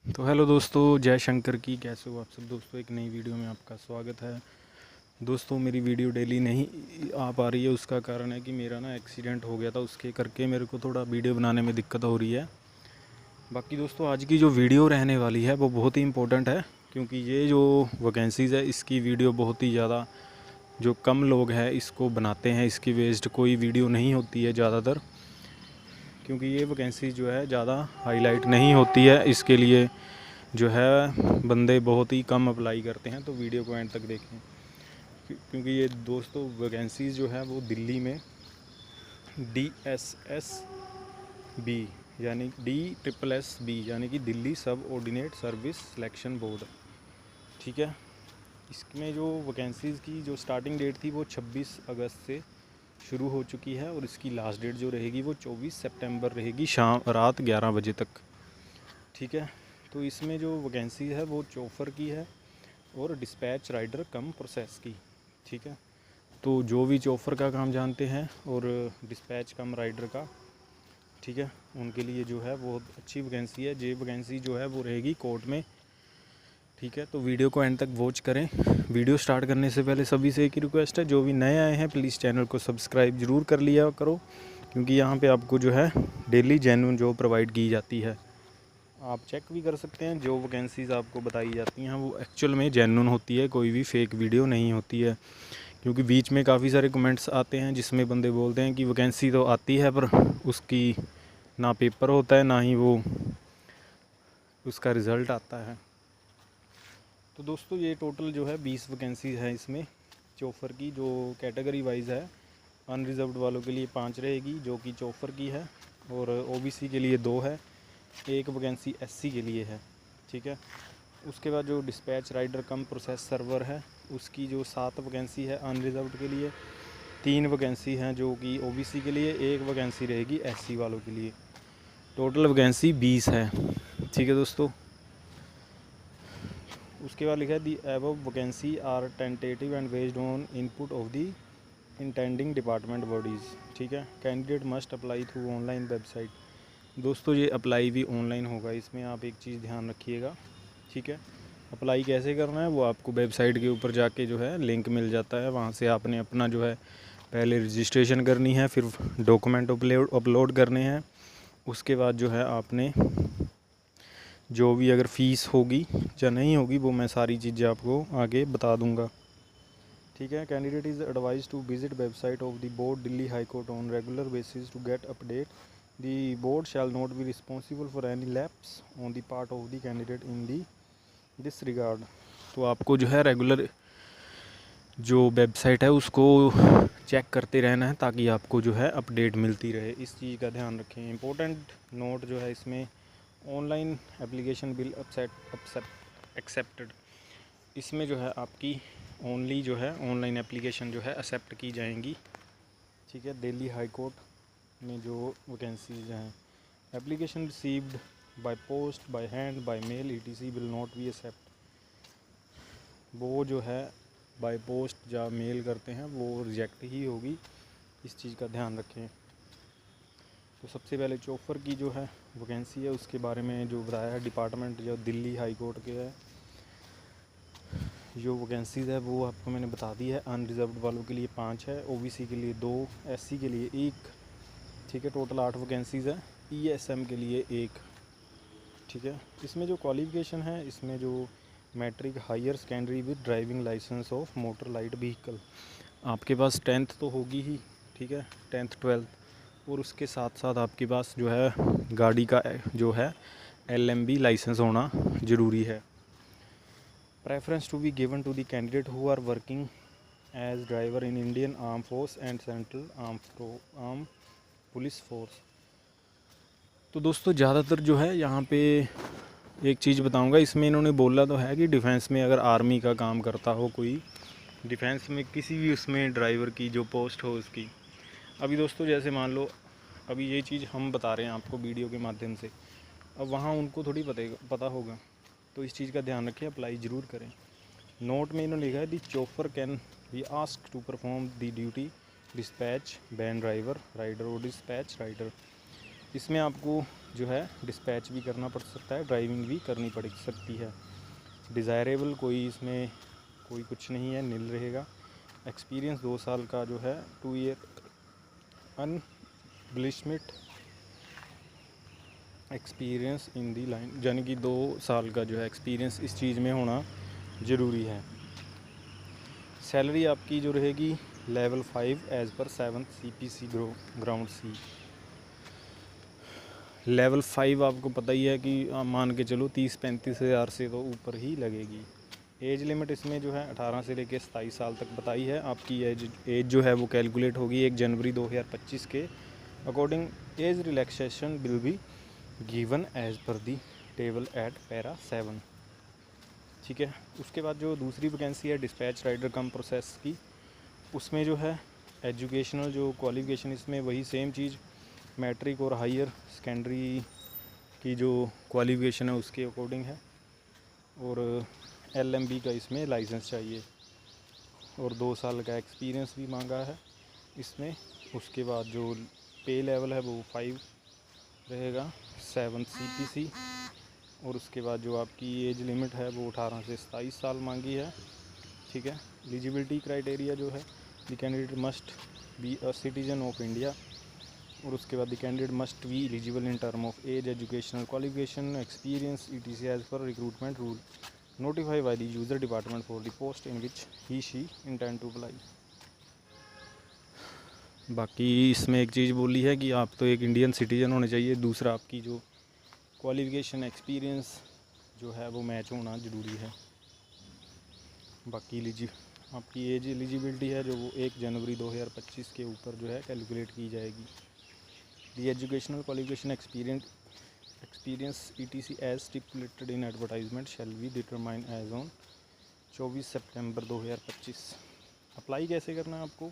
तो हेलो दोस्तों, जय शंकर की। कैसे हो आप सब दोस्तों? एक नई वीडियो में आपका स्वागत है। दोस्तों, मेरी वीडियो डेली नहीं आ पा रही है, उसका कारण है कि मेरा ना एक्सीडेंट हो गया था, उसके करके मेरे को थोड़ा वीडियो बनाने में दिक्कत हो रही है। बाकी दोस्तों, आज की जो वीडियो रहने वाली है वो बहुत ही इम्पोर्टेंट है, क्योंकि ये जो वैकेंसीज़ है इसकी वीडियो बहुत ही ज़्यादा जो कम लोग हैं इसको बनाते हैं। इसकी बेस्ड कोई वीडियो नहीं होती है ज़्यादातर, क्योंकि ये वैकेंसी जो है ज़्यादा हाईलाइट नहीं होती है। इसके लिए जो है बंदे बहुत ही कम अप्लाई करते हैं। तो वीडियो को एंड तक देखें, क्योंकि ये दोस्तों वैकेंसीज़ जो है वो दिल्ली में DSSB यानी DSSSB यानी कि दिल्ली सब ऑर्डिनेट सर्विस सिलेक्शन बोर्ड, ठीक है। इसमें जो वैकेंसीज़ की जो स्टार्टिंग डेट थी वो 26 अगस्त से शुरू हो चुकी है, और इसकी लास्ट डेट जो रहेगी वो 24 सितंबर रहेगी, रात 11 बजे तक, ठीक है। तो इसमें जो वैकेंसी है वो चोफ़र की है और डिस्पैच राइडर कम प्रोसेस की, ठीक है। तो जो भी चोफ़र का काम जानते हैं और डिस्पैच कम राइडर का, ठीक है, उनके लिए जो है बहुत अच्छी वैकेंसी है। ये वैकेंसी जो है वो रहेगी कोर्ट में, ठीक है। तो वीडियो को एंड तक वॉच करें। वीडियो स्टार्ट करने से पहले सभी से एक ही रिक्वेस्ट है, जो भी नए आए हैं प्लीज़ चैनल को सब्सक्राइब ज़रूर कर लिया करो, क्योंकि यहाँ पे आपको जो है डेली जेन्युइन जॉब प्रोवाइड की जाती है। आप चेक भी कर सकते हैं, जो वैकेंसीज़ आपको बताई जाती हैं वो एक्चुअल में जेन्युइन होती है, कोई भी फेक वीडियो नहीं होती है। क्योंकि बीच में काफ़ी सारे कमेंट्स आते हैं जिसमें बंदे बोलते हैं कि वैकेंसी तो आती है पर उसकी ना पेपर होता है ना ही वो उसका रिज़ल्ट आता है। तो दोस्तों, ये टोटल जो है 20 वैकेंसी है इसमें चोफ़र की, जो कैटेगरी वाइज है। अनरिजर्व्ड वालों के लिए 5 रहेगी जो कि चोफ़र की है, और OBC के लिए 2 है, एक वैकेंसी SC के लिए है, ठीक है। उसके बाद जो dispatch rider cum process server है उसकी जो 7 वैकेंसी है अनरिजर्व्ड के लिए, 3 वैकेंसी हैं जो कि OBC के लिए, एक वैकेंसी रहेगी SC वालों के लिए। टोटल वैकेंसी 20 है, ठीक है दोस्तों। उसके बाद लिखा है the above vacancy are tentative and based on input of the intending department bodies, ठीक है। Candidate must apply through online website. दोस्तों, ये अप्लाई भी ऑनलाइन होगा, इसमें आप एक चीज़ ध्यान रखिएगा, ठीक है। अप्लाई कैसे करना है वो आपको वेबसाइट के ऊपर जाके जो है लिंक मिल जाता है, वहाँ से आपने अपना जो है पहले रजिस्ट्रेशन करनी है, फिर डॉक्यूमेंट अपलोड करने हैं। उसके बाद जो है आपने जो भी अगर फ़ीस होगी या नहीं होगी वो मैं सारी चीज़ें आपको आगे बता दूंगा, ठीक है। Candidate is advise to visit website of the board Delhi high court on regular basis to get update. The board shall not be responsible for any lapse on the part of the candidate in the this regard. तो आपको जो है regular जो website है उसको check करते रहना है, ताकि आपको जो है अपडेट मिलती रहे। इस चीज़ का ध्यान रखें। इंपॉर्टेंट नोट जो है इसमें, ऑनलाइन एप्लीकेशन बिल एक्सेप्टेड। इसमें जो है आपकी ओनली जो है ऑनलाइन एप्लीकेशन जो है एक्सेप्ट की जाएंगी, ठीक है। दिल्ली हाई कोर्ट में जो वैकेंसीज हैं, application received by post by hand by mail ETC will not be accept. वो जो है बाय पोस्ट या मेल करते हैं वो रिजेक्ट ही होगी, इस चीज़ का ध्यान रखें। तो सबसे पहले चोफ़र की जो है वैकेंसी है उसके बारे में जो बताया है, डिपार्टमेंट जो दिल्ली हाई कोर्ट के है, जो वैकेंसीज़ है वो आपको मैंने बता दी है। अनरिजर्व्ड वालों के लिए 5 है, OBC के लिए 2, SC के लिए 1, ठीक है। टोटल 8 वैकेंसीज़ है। ESM के लिए 1, ठीक है। इसमें जो क्वालिफ़िकेशन है, इसमें जो matric higher secondary with driving licence of motor light vehicle, आपके पास 10th तो होगी ही, ठीक है, 10th 12th, और उसके साथ साथ आपके पास जो है गाड़ी का जो है LMB लाइसेंस होना ज़रूरी है। Preference to be given to the candidate who are working as driver in Indian arm force and central arm police force. तो दोस्तों, ज़्यादातर जो है यहाँ पे एक चीज़ बताऊँगा, इसमें इन्होंने बोला तो है कि डिफेंस में अगर आर्मी का काम करता हो कोई, डिफेंस में किसी भी उसमें ड्राइवर की जो पोस्ट हो उसकी। अभी दोस्तों जैसे मान लो, अभी ये चीज़ हम बता रहे हैं आपको वीडियो के माध्यम से, अब वहाँ उनको थोड़ी पता होगा, तो इस चीज़ का ध्यान रखें, अप्लाई ज़रूर करें। नोट में इन्होंने लिखा है the chauffeur can be asked to perform the duty dispatch van driver rider और डिस्पैच राइडर। इसमें आपको जो है डिस्पैच भी करना पड़ सकता है, ड्राइविंग भी करनी पड़ सकती है। डिज़ायरेबल कोई इसमें कोई कुछ नहीं है, नील रहेगा। एक्सपीरियंस 2 साल का जो है 2 year unblemished experience in the line, यानी कि 2 साल का जो है एक्सपीरियंस इस चीज़ में होना ज़रूरी है। सैलरी आपकी जो रहेगी level 5 as per 7th CPC ground सी। लेवल 5 आपको पता ही है कि मान के चलो 30-35 हज़ार से तो ऊपर ही लगेगी। एज लिमिट इसमें जो है 18 से लेकर 27 साल तक बताई है। आपकी एज जो है वो कैलकुलेट होगी 1 जनवरी 2025 के according. Age relaxation will be given as per the table eight para 7। ठीक है। उसके बाद जो दूसरी वैकेंसी है डिस्पैच राइडर कम प्रोसेस की, उसमें जो है एजुकेशनल जो क्वालिफिकेशन इसमें वही सेम चीज़, मैट्रिक और हायर सेकेंडरी की जो क्वालिफिकेशन है उसके अकॉर्डिंग है। और LMB का इसमें लाइसेंस चाहिए और 2 साल का एक्सपीरियंस भी मांगा है इसमें। उसके बाद जो पे लेवल है वो 5 रहेगा 7th CPC। और उसके बाद जो आपकी एज लिमिट है वो 18 से 27 साल मांगी है। ठीक है। एलिजिबिलिटी क्राइटेरिया जो है the candidate must be a citizen of India. और उसके बाद the candidate must be eligible in term of age, educational qualification, experience ETC as per recruitment rule notify by the user department for the post in which he she intend to apply. बाकी इसमें एक चीज़ बोली है कि आप तो एक Indian citizen होने चाहिए। दूसरा आपकी जो क्वालिफिकेशन एक्सपीरियंस जो है वो मैच होना ज़रूरी है। बाकी आपकी एज एलिजिबिलिटी है जो वो 1 जनवरी 2025 के ऊपर जो है कैलकुलेट की जाएगी। The educational qualification experience ETC as stipulated in advertisement shall be determine as on 24 September 2025। Apply कैसे करना है आपको?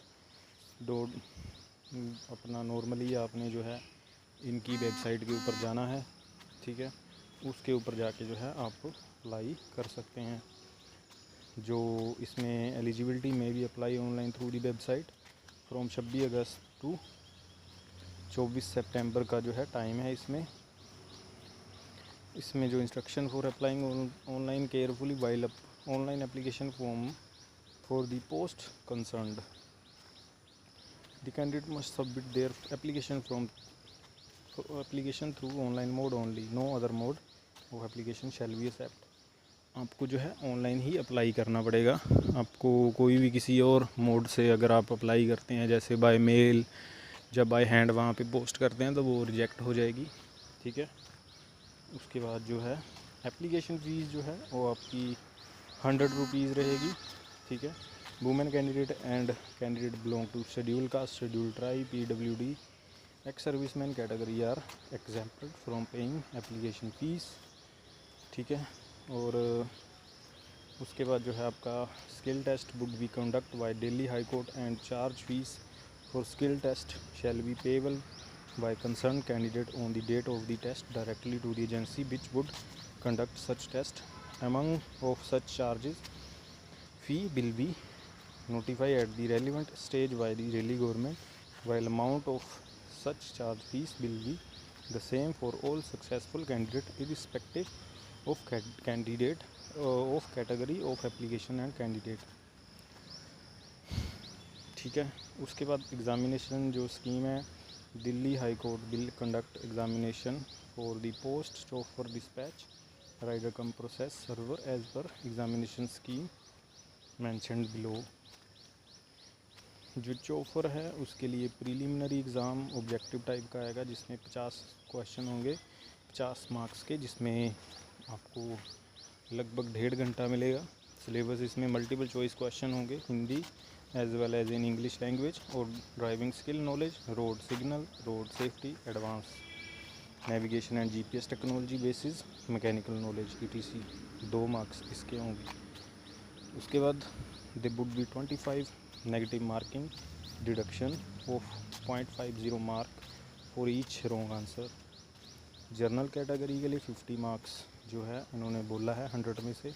अपना नॉर्मली आपने जो है इनकी वेबसाइट के ऊपर जाना है। ठीक है। उसके ऊपर जाके जो है आप अप्लाई कर सकते हैं। जो इसमें एलिजिबिलिटी में भी apply online through the website from 26 August to 24 September का जो है टाइम है। इसमें जो instruction for applying online carefully while online application form for the post concerned the candidate must submit their application through online mode only, no other mode of application shall be accept. आपको जो है online ही apply करना पड़ेगा। आपको कोई भी किसी और मोड से अगर आप अप्लाई करते हैं जैसे बाय मेल या बाय हैंड वहाँ पे पोस्ट करते हैं तो वो रिजेक्ट हो जाएगी। ठीक है। उसके बाद जो है एप्लीकेशन फ़ीस जो है वो आपकी 100 रुपीज़ रहेगी। ठीक है। Women candidate and candidate belong to schedule caste, schedule tribe, PWD, ex serviceman category are exempted from paying application fees. ठीक है। और उसके बाद जो है आपका skill test would be conduct by Delhi high court and charge fees for skill test shall be payable by concern candidate on the date of the test directly to the agency which would conduct such test. Among of such charges fee will be notify at the relevant stage by the Delhi government, while amount of such charge fees will be the same for all successful candidate irrespective of candidate of category of application and candidate। ठीक है। उसके बाद examination जो scheme है, Delhi high court will conduct examination for the post chauffeur dispatch rider cum process server as per examination scheme mentioned below. जो chauffeur है उसके लिए प्रीलिमिनरी एग्ज़ाम ऑब्जेक्टिव टाइप का आएगा जिसमें 50 क्वेश्चन होंगे 50 मार्क्स के, जिसमें आपको लगभग 1.5 घंटा मिलेगा। सिलेबस इसमें मल्टीपल चॉइस क्वेश्चन होंगे Hindi as well as in English language और driving skill knowledge, road signal, road safety, advance navigation and GPS technology basis, mechanical knowledge ETC। 2 marks इसके होंगे। उसके बाद they would be 25 negative marking deduction of 0.50 mark for each wrong answer. General category के लिए 50 marks जो है इन्होंने बोला है 100 में से।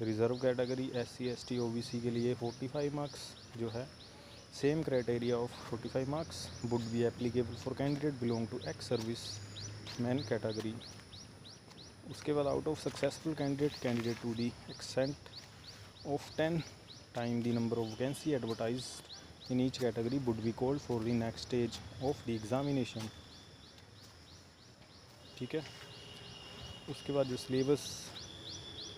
Reserve category SC ST OBC के लिए 45 मार्क्स जो है same criteria of 45 marks would be applicable for candidate belong to ex service man category. उसके बाद out of successful candidate to the extent of 10 time the number of vacancy advertise in each category would be called for the next stage of the examination. ठीक है। उसके बाद जो syllabus,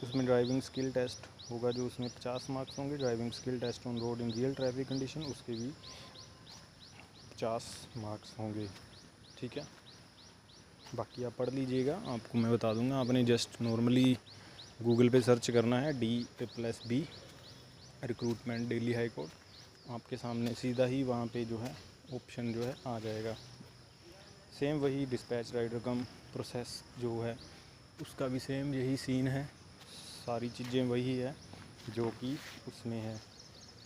उसमें driving skill test होगा, जो उसमें 50 marks होंगे। Driving skill test on road in real traffic condition, उसके भी 50 मार्क्स होंगे। ठीक है। बाकी आप पढ़ लीजिएगा, आपको मैं बता दूंगा। आपने जस्ट नॉर्मली गूगल पे सर्च करना है DSSB recruitment Delhi high court, आपके सामने सीधा ही वहाँ पे जो है ऑप्शन जो है आ जाएगा। सेम वही डिस्पैच राइडर कम प्रोसेस जो है उसका भी सेम यही सीन है, सारी चीज़ें वही है जो कि उसमें है,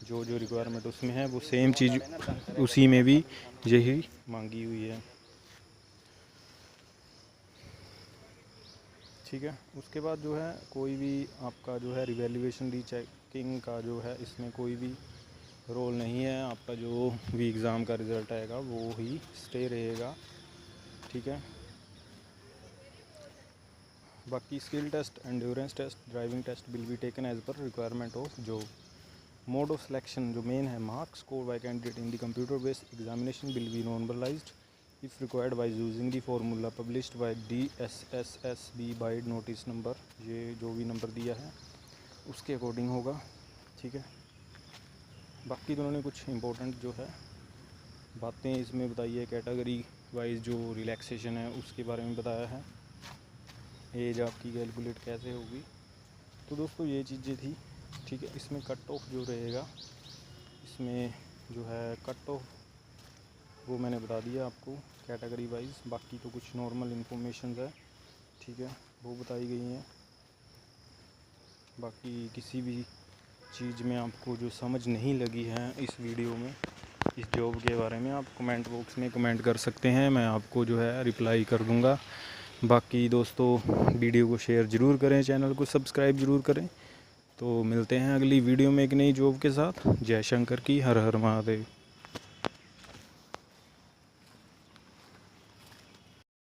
जो रिक्वायरमेंट उसमें है वो सेम चीज़ उसी में भी यही मांगी हुई है। ठीक है। उसके बाद जो है कोई भी आपका जो है रिवैल्यूएशन रीचेकिंग का जो है इसमें कोई भी रोल नहीं है। आपका जो भी एग्ज़ाम का रिज़ल्ट आएगा वो ही स्टे रहेगा। ठीक है। बाकी skill test, endurance test, driving test will be taken as per requirement of job. Mode of selection जो मेन है, marks score by candidate in the computer based examination will be normalised if required by using the formula published by DSSB by notice number. ये जो भी number दिया है उसके according होगा। ठीक है। बाकी तो उन्होंने कुछ इम्पोर्टेंट जो है बातें इसमें बताई है, कैटेगरी वाइज जो रिलैक्सेशन है उसके बारे में बताया है, एज आपकी कैलकुलेट कैसे होगी। तो दोस्तों ये चीज़ें थी। ठीक है। इसमें कट ऑफ जो रहेगा, इसमें जो है कट ऑफ वो मैंने बता दिया आपको कैटेगरी वाइज। बाकी तो कुछ नॉर्मल इन्फॉर्मेशन है, ठीक है, वो बताई गई हैं। बाकी किसी भी चीज़ में आपको जो समझ नहीं लगी है इस वीडियो में, इस जॉब के बारे में, आप कमेंट बॉक्स में कमेंट कर सकते हैं, मैं आपको जो है रिप्लाई कर दूंगा। बाकी दोस्तों वीडियो को शेयर ज़रूर करें, चैनल को सब्सक्राइब ज़रूर करें। तो मिलते हैं अगली वीडियो में एक नई जॉब के साथ। जय शंकर की, हर हर महादेव।